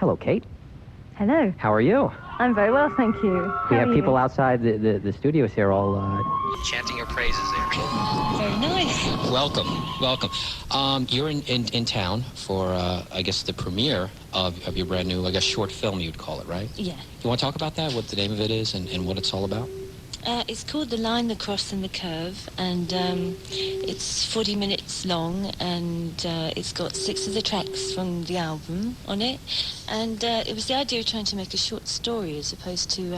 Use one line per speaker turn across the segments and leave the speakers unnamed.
Hello, Kate.
Hello.
How are you?
I'm very well, thank you.
We have people outside the studios here all chanting your praises there.
Very nice.
Welcome. You're in town for, I guess, the premiere of your brand new, I guess, short film, you'd call it, right?
Yeah.
You want to talk about that, what the name of it is and what it's all about?
It's called The Line, the Cross, and the Curve, and it's 40 minutes long, and it's got 6 of the tracks from the album on it, and it was the idea of trying to make a short story as opposed to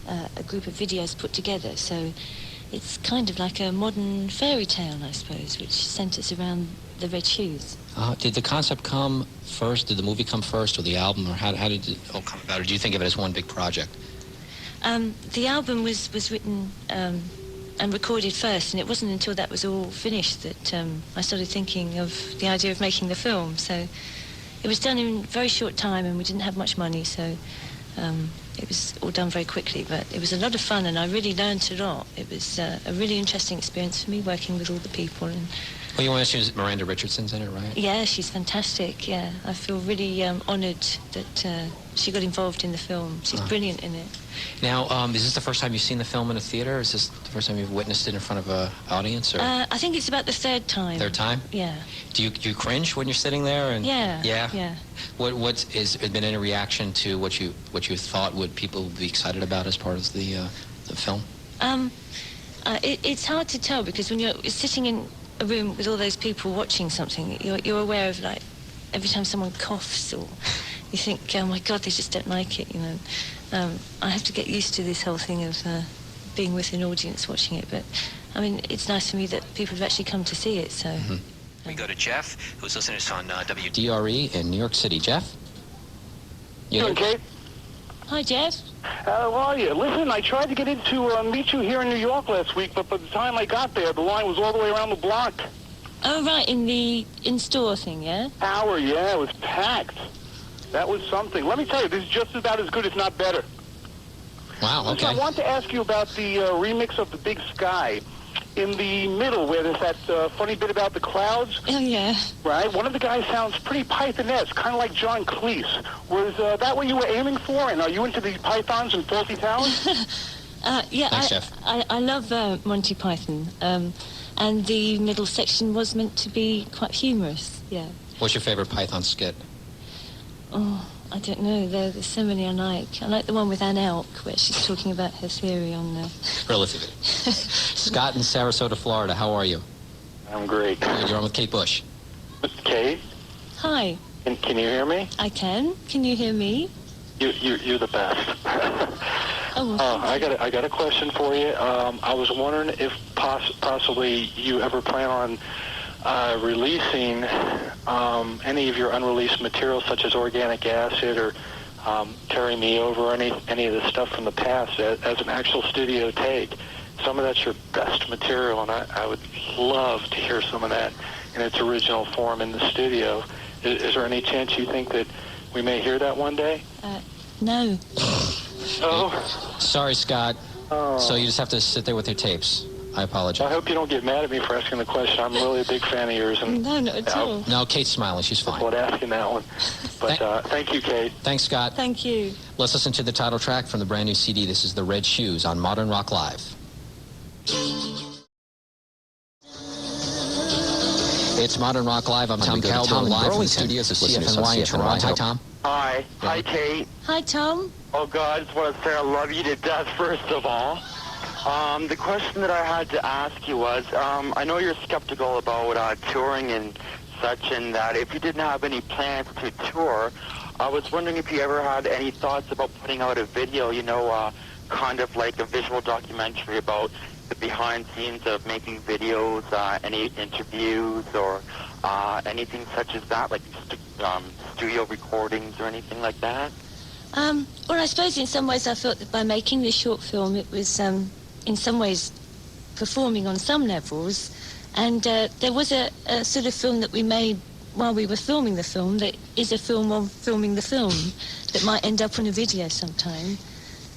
a group of videos put together, so it's kind of like a modern fairy tale, I suppose, which centers around the red shoes.
Did the concept come first? Did the movie come first, or the album, or how did it all come about, or do you think of it as one big project?
The album was written and recorded first, and it wasn't until that was all finished that I started thinking of the idea of making the film. So it was done in a very short time, and we didn't have much money, so it was all done very quickly. But it was a lot of fun, and I really learned a lot. It was a really interesting experience for me, working with all the people. And
well, you want to mention Miranda Richardson's in it, right?
yeah, she's fantastic, yeah. I feel really honoured that she got involved in the film. She's brilliant in it.
Now, is this the first time you've seen the film in a theater? Is this the first time you've witnessed it in front of an audience? Or?
I think it's about the third time.
Third time?
Yeah.
Do you cringe when you're sitting there? And
yeah.
Yeah?
Yeah.
Has there been any reaction to what you thought would people be excited about as part of the film?
It's hard to tell, because when you're sitting in a room with all those people watching something, you're aware of, like, every time someone coughs, or you think, oh my God, they just don't like it, you know. I have to get used to this whole thing of being with an audience watching it, but I mean, it's nice for me that people have actually come to see it, so.
Mm-hmm. We go to Jeff, who's listening to us on WDRE in New York City. Jeff?
Okay.
Hi, Jeff.
How are you? Listen, I tried to get in to meet you here in New York last week, but by the time I got there, the line was all the way around the block.
Oh, right, in the in-store thing, yeah?
Hour, yeah, it was packed. That was something. Let me tell you, this is just about as good, if not better.
Wow, okay.
Listen, I want to ask you about the remix of The Big Sky. In the middle, where there's that funny bit about the clouds.
Oh, yeah.
Right? One of the guys sounds pretty Python-esque, kind of like John Cleese. Was that what you were aiming for? And are you into the pythons and faulty towers?
Yeah,
thanks, Jeff.
I love Monty Python. And the middle section was meant to be quite humorous, yeah.
What's your favorite Python skit?
Oh, I don't know. There's so many I like. I like the one with Anne Elk, where she's talking about her theory on...
Relativity. Scott in Sarasota, Florida. How are you?
I'm great.
You're on with Kate Bush.
Kate?
Hi.
Can you hear me?
I can. Can you hear me?
You're the best.
Oh,
I got a question for you. I was wondering if possibly you ever plan on releasing any of your unreleased material, such as Organic Acid or Carry Me Over, any of the stuff from the past as an actual studio take. Some of that's your best material, and I would love to hear some of that in its original form in the studio. Is there any chance you think that we may hear that one day?
No.
Oh?
Sorry, Scott.
Oh.
So you just have to sit there with your tapes. I apologize.
I hope you don't get mad at me for asking the question. I'm really a big fan of yours. And
No, not at all.
No, Kate's smiling. She's fine.
What asking that one. But thank you, Kate.
Thanks, Scott.
Thank you.
Let's listen to the title track from the brand new CD. This is The Red Shoes on Modern Rock Live. It's Modern Rock Live. I'm Tom Calder, live from the studios of CFNY in Toronto. Hi, Tom.
Hi. Hi, Kate.
Hi, Tom.
Oh, God, I just want to say I love you to death, first of all. The question that I had to ask you was, I know you're skeptical about touring and such, and that if you didn't have any plans to tour, I was wondering if you ever had any thoughts about putting out a video, you know, kind of like a visual documentary about the behind scenes of making videos, any interviews, or anything such as that, like studio recordings or anything like that?
Well, I suppose in some ways I felt that by making this short film, it was in some ways performing on some levels. And there was a sort of film that we made while we were filming the film that is a film of filming the film that might end up on a video sometime.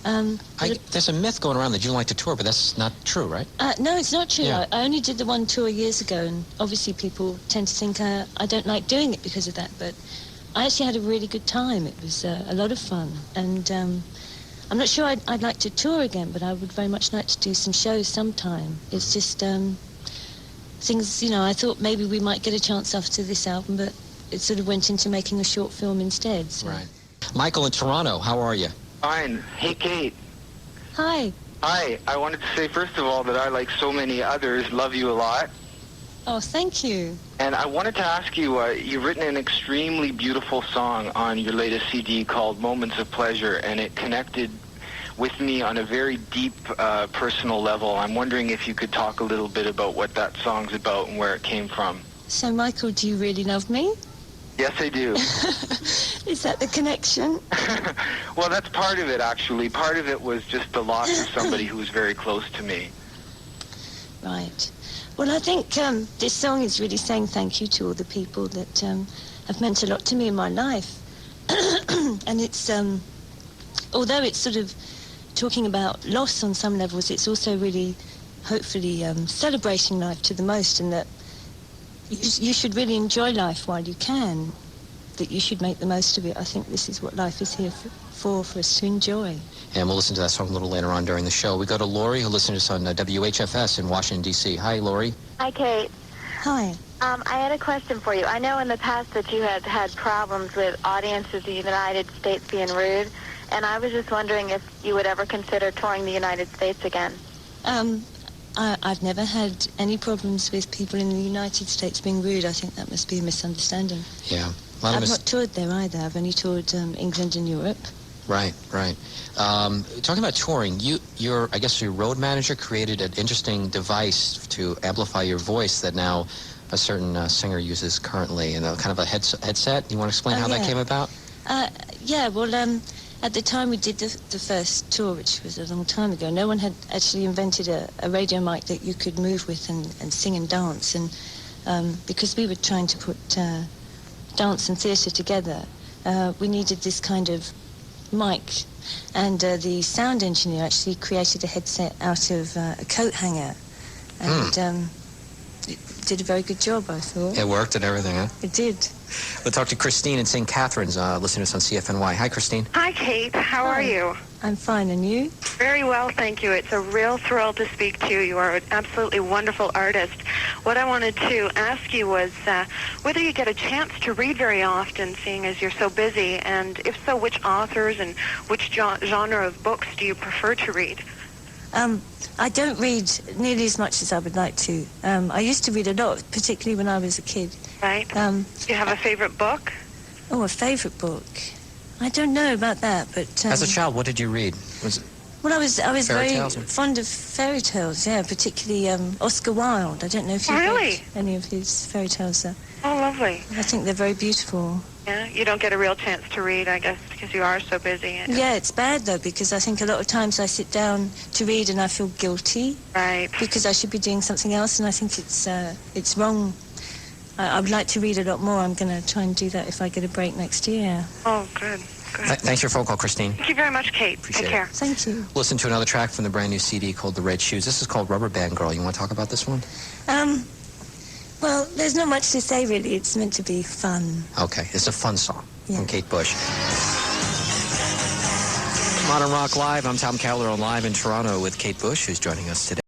There's a myth going around that you like to tour, but that's not true, right?
No, it's not true.
Yeah.
I only did the one tour years ago, and obviously people tend to think I don't like doing it because of that, but I actually had a really good time. It was a lot of fun, and I'm not sure I'd like to tour again, but I would very much like to do some shows sometime. It's just things, you know, I thought maybe we might get a chance after this album, but it sort of went into making a short film instead. So.
Right. Michael in Toronto, how are you?
Fine. Hey, Kate.
Hi.
Hi. I wanted to say, first of all, that I, like so many others, love you a lot.
Oh, thank you.
And I wanted to ask you, you've written an extremely beautiful song on your latest CD called Moments of Pleasure, and it connected with me on a very deep personal level. I'm wondering if you could talk a little bit about what that song's about and where it came from.
So, Michael, do you really love me?
Yes, I do.
Is that the connection?
Well, that's part of it, actually. Part of it was just the loss of somebody who was very close to me.
Right. Well, I think this song is really saying thank you to all the people that have meant a lot to me in my life. And it's, although it's sort of talking about loss on some levels, it's also really, hopefully, celebrating life to the most, and that you should really enjoy life while you can, that you should make the most of it. I think this is what life is here for us to enjoy.
And we'll listen to that song a little later on during the show. We go to Lori, who listens to us on WHFS in Washington, D.C. Hi, Lori.
Hi, Kate.
Hi.
I had a question for you. I know in the past that you had had problems with audiences in the United States being rude, and I was just wondering if you would ever consider touring the United States again.
I've never had any problems with people in the United States being rude. I think that must be a misunderstanding.
Yeah.
I've not toured there either. I've only toured England and Europe.
Right, right. Talking about touring, I guess your road manager created an interesting device to amplify your voice that now a certain singer uses currently, and kind of a headset. You want to explain how that came about?
Yeah, well, at the time we did the first tour, which was a long time ago, no one had actually invented a radio mic that you could move with and sing and dance. And because we were trying to put dance and theatre together, we needed this kind of mic. And the sound engineer actually created a headset out of a coat hanger. And it did a very good job, I thought.
It worked and everything, huh?
It did.
We'll talk to Christine in St. Catharines, listening to us on CFNY. Hi, Christine.
Hi, Kate. How are you?
I'm fine, and you?
Very well, thank you. It's a real thrill to speak to you. You are an absolutely wonderful artist. What I wanted to ask you was whether you get a chance to read very often, seeing as you're so busy, and if so, which authors and which genre of books do you prefer to read?
I don't read nearly as much as I would like to. I used to read a lot, particularly when I was a kid.
Right. Do you have a favorite book?
Oh, a favorite book? I don't know about that, but...
As a child, what did you read? Was it
well, I was
fairy
very
tales or?
fond of fairy tales, yeah, particularly Oscar Wilde. I don't know if you've read any of his fairy tales.
Oh, lovely.
I think they're very beautiful.
Yeah, you don't get a real chance to read, I guess, because you are so busy.
Yeah, it's bad, though, because I think a lot of times I sit down to read and I feel guilty.
Right.
Because I should be doing something else, and I think it's wrong. I would like to read a lot more. I'm going to try and do that if I get a break next year.
Oh, good.
Thanks for your phone call, Christine.
Thank you very much, Kate.
Appreciate
Take care.
it.
Thank you.
Listen to another track from the brand new CD called The Red Shoes. This is called Rubber Band Girl. You want to talk about this one?
Well, there's not much to say, really. It's meant to be fun.
Okay, it's a fun song from
Yeah.
Kate Bush. Modern Rock Live. I'm Tom Keller on Live in Toronto with Kate Bush, who's joining us today.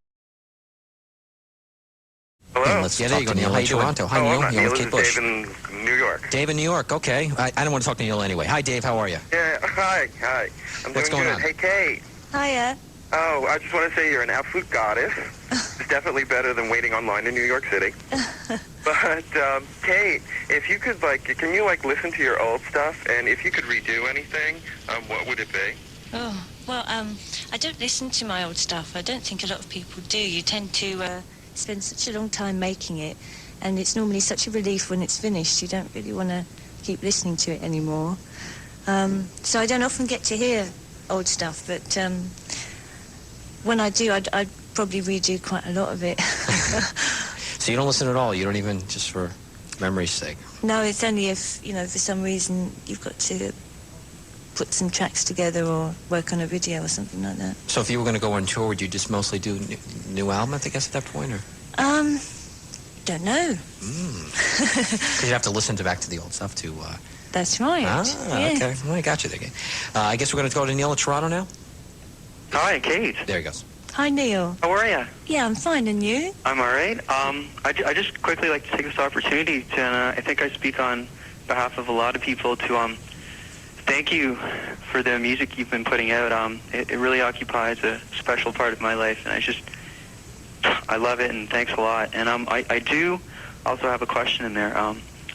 Hello.
Let's talk to Neil in Toronto. Hi,
Oh,
Neil.
I'm not
You're
Neil.
with
This
Kate
is
Bush.
Dave in New York.
Dave in New York. Okay. I don't want to talk to Neil anyway. Hi, Dave. How are you?
Yeah, hi. I'm
What's
doing
going
good.
on?
Hey, Kate.
Hiya.
Oh, I just want to say you're an absolute goddess. It's definitely better than waiting online in New York City. But, Kate, if you could, can you, listen to your old stuff? And if you could redo anything, what would it be?
Oh, well, I don't listen to my old stuff. I don't think a lot of people do. You tend to spend such a long time making it, and it's normally such a relief when it's finished. You don't really want to keep listening to it anymore. So I don't often get to hear old stuff, but when I do, I'd probably redo quite a lot of it.
So you don't listen at all? You don't even, just for memory's sake?
No, it's only if, for some reason you've got to put some tracks together or work on a video or something like that.
So if you were going to go on tour, would you just mostly do new album, I guess, at that point, or?
Don't know.
Because you have to listen back to the old stuff to
That's right.
Okay. Well, I got you there. I guess we're going to go to Neil in Toronto now.
Hi, Kate.
There he goes.
Hi, Neil.
How are you?
Yeah, I'm fine, and you?
I'm all right. I just quickly like to take this opportunity to, and I think I speak on behalf of a lot of people to thank you for the music you've been putting out. It really occupies a special part of my life, and I love it, and thanks a lot. And I do also have a question in there.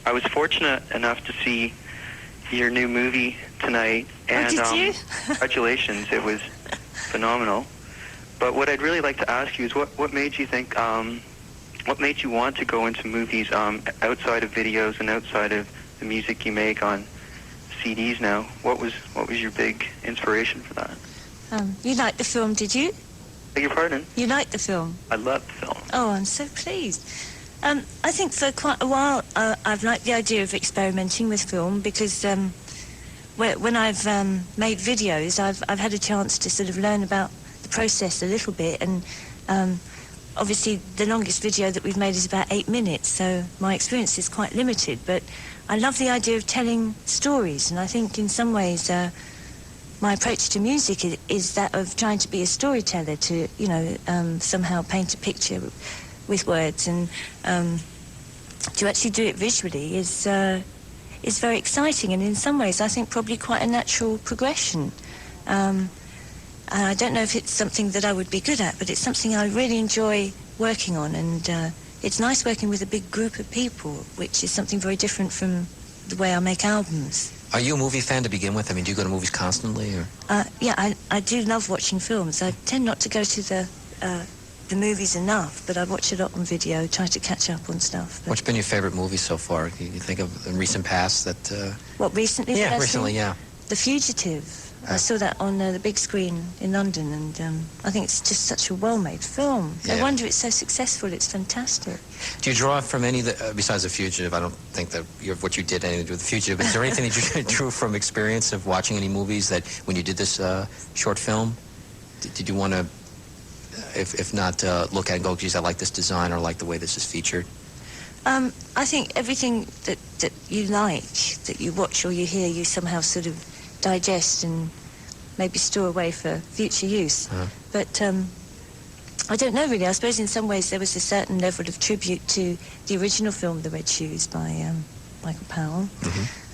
I was fortunate enough to see your new movie tonight, and
did you?
Congratulations, it was phenomenal. But what I'd really like to ask you is what made you think, what made you want to go into movies outside of videos and outside of the music you make on CDs now? What was your big inspiration for that?
You liked the film, did you?
Beg your pardon?
You liked the film?
I loved the film.
Oh, I'm so pleased. I think for quite a while I've liked the idea of experimenting with film because when I've made videos, I've had a chance to sort of learn about the process a little bit, and obviously the longest video that we've made is about 8 minutes, so my experience is quite limited, but I love the idea of telling stories, and I think in some ways my approach to music is that of trying to be a storyteller, to somehow paint a picture with words, and to actually do it visually is very exciting, and in some ways I think probably quite a natural progression. I don't know if it's something that I would be good at, but it's something I really enjoy working on, and it's nice working with a big group of people, which is something very different from the way I make albums.
Are you a movie fan to begin with? I mean, do you go to movies constantly, or?
Yeah, I do love watching films. I tend not to go to the movies enough, but I watch a lot on video, try to catch up on stuff. But
What's been your favorite movie so far? You think of in recent past that?
What, recently?
Yeah, recently, yeah.
The Fugitive. I saw that on the big screen in London, and I think it's just such a well-made film.
Yeah.
No wonder it's so successful. It's fantastic.
Do you draw from any of the, besides The Fugitive? I don't think that what you did had anything to do with The Fugitive, but is there anything that you drew from experience of watching any movies that when you did this short film, did you want to, if not look at and go, geez, I like this design or like the way this is featured?
I think everything that you like, that you watch or you hear, you somehow sort of digest and maybe store away for future use. But I don't know really. I suppose in some ways there was a certain level of tribute to the original film, The Red Shoes, by Michael Powell.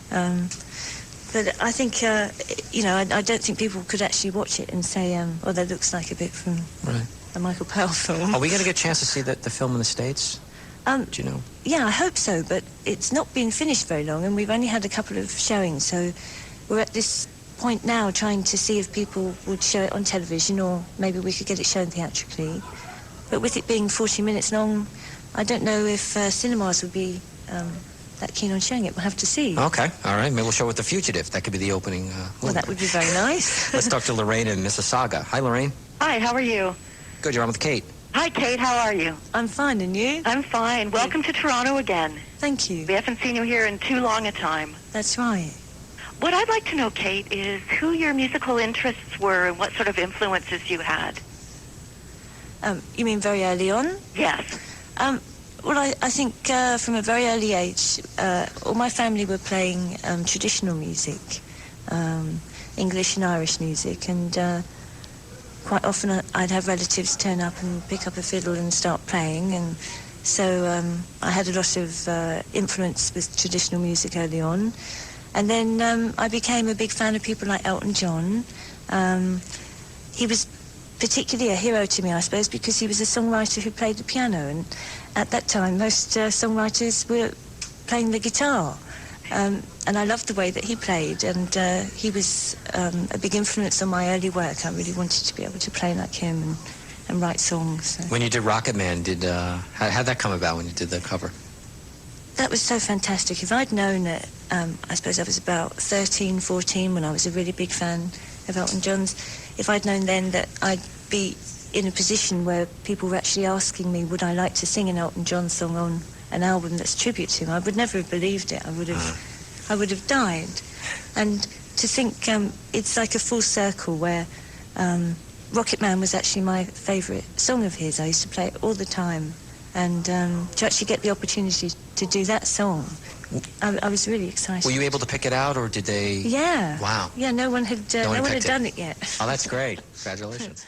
But I think, I don't think people could actually watch it and say, oh, that looks like a bit from a Michael Powell film.
Are we going to get a chance to see the film in the States? Do you know?
Yeah, I hope so, but it's not been finished very long, and we've only had a couple of showings, so we're at this point now trying to see if people would show it on television, or maybe we could get it shown theatrically. But with it being 40 minutes long, I don't know if cinemas would be that keen on showing it. We'll have to see.
Okay, all right. Maybe we'll show it The Fugitive. That could be the opening.
Well, that would be very nice.
Let's talk to Lorraine in Mississauga. Hi, Lorraine.
Hi, how are you?
Good, you're on with Kate.
Hi, Kate, how are you?
I'm fine, and you?
I'm fine. Welcome to Toronto again.
Thank you.
We haven't seen you here in too long a time.
That's right.
What I'd like to know, Kate, is who your musical interests were and what sort of influences you had.
You mean very early on?
Yes.
Well, I think from a very early age, all my family were playing traditional music, English and Irish music, and quite often I'd have relatives turn up and pick up a fiddle and start playing, and so I had a lot of influence with traditional music early on. And then I became a big fan of people like Elton John. He was particularly a hero to me, I suppose, because he was a songwriter who played the piano, and at that time most songwriters were playing the guitar. And I loved the way that he played, and he was a big influence on my early work. I really wanted to be able to play like him and write songs. So.
When you did Rocket Man, how'd that come about when you did the cover?
That was so fantastic. If I'd known that, I suppose I was about 13, 14 when I was a really big fan of Elton John's, if I'd known then that I'd be in a position where people were actually asking me would I like to sing an Elton John song on an album that's tribute to him, I would never have believed it. I would have died. And to think it's like a full circle where Rocket Man was actually my favourite song of his. I used to play it all the time. And to actually get the opportunity to do that song, I was really excited.
Were you able to pick it out, or did they?
Yeah.
Wow.
Yeah, no one had
No one
had
picked it.
done it yet.
Oh, that's great. Congratulations.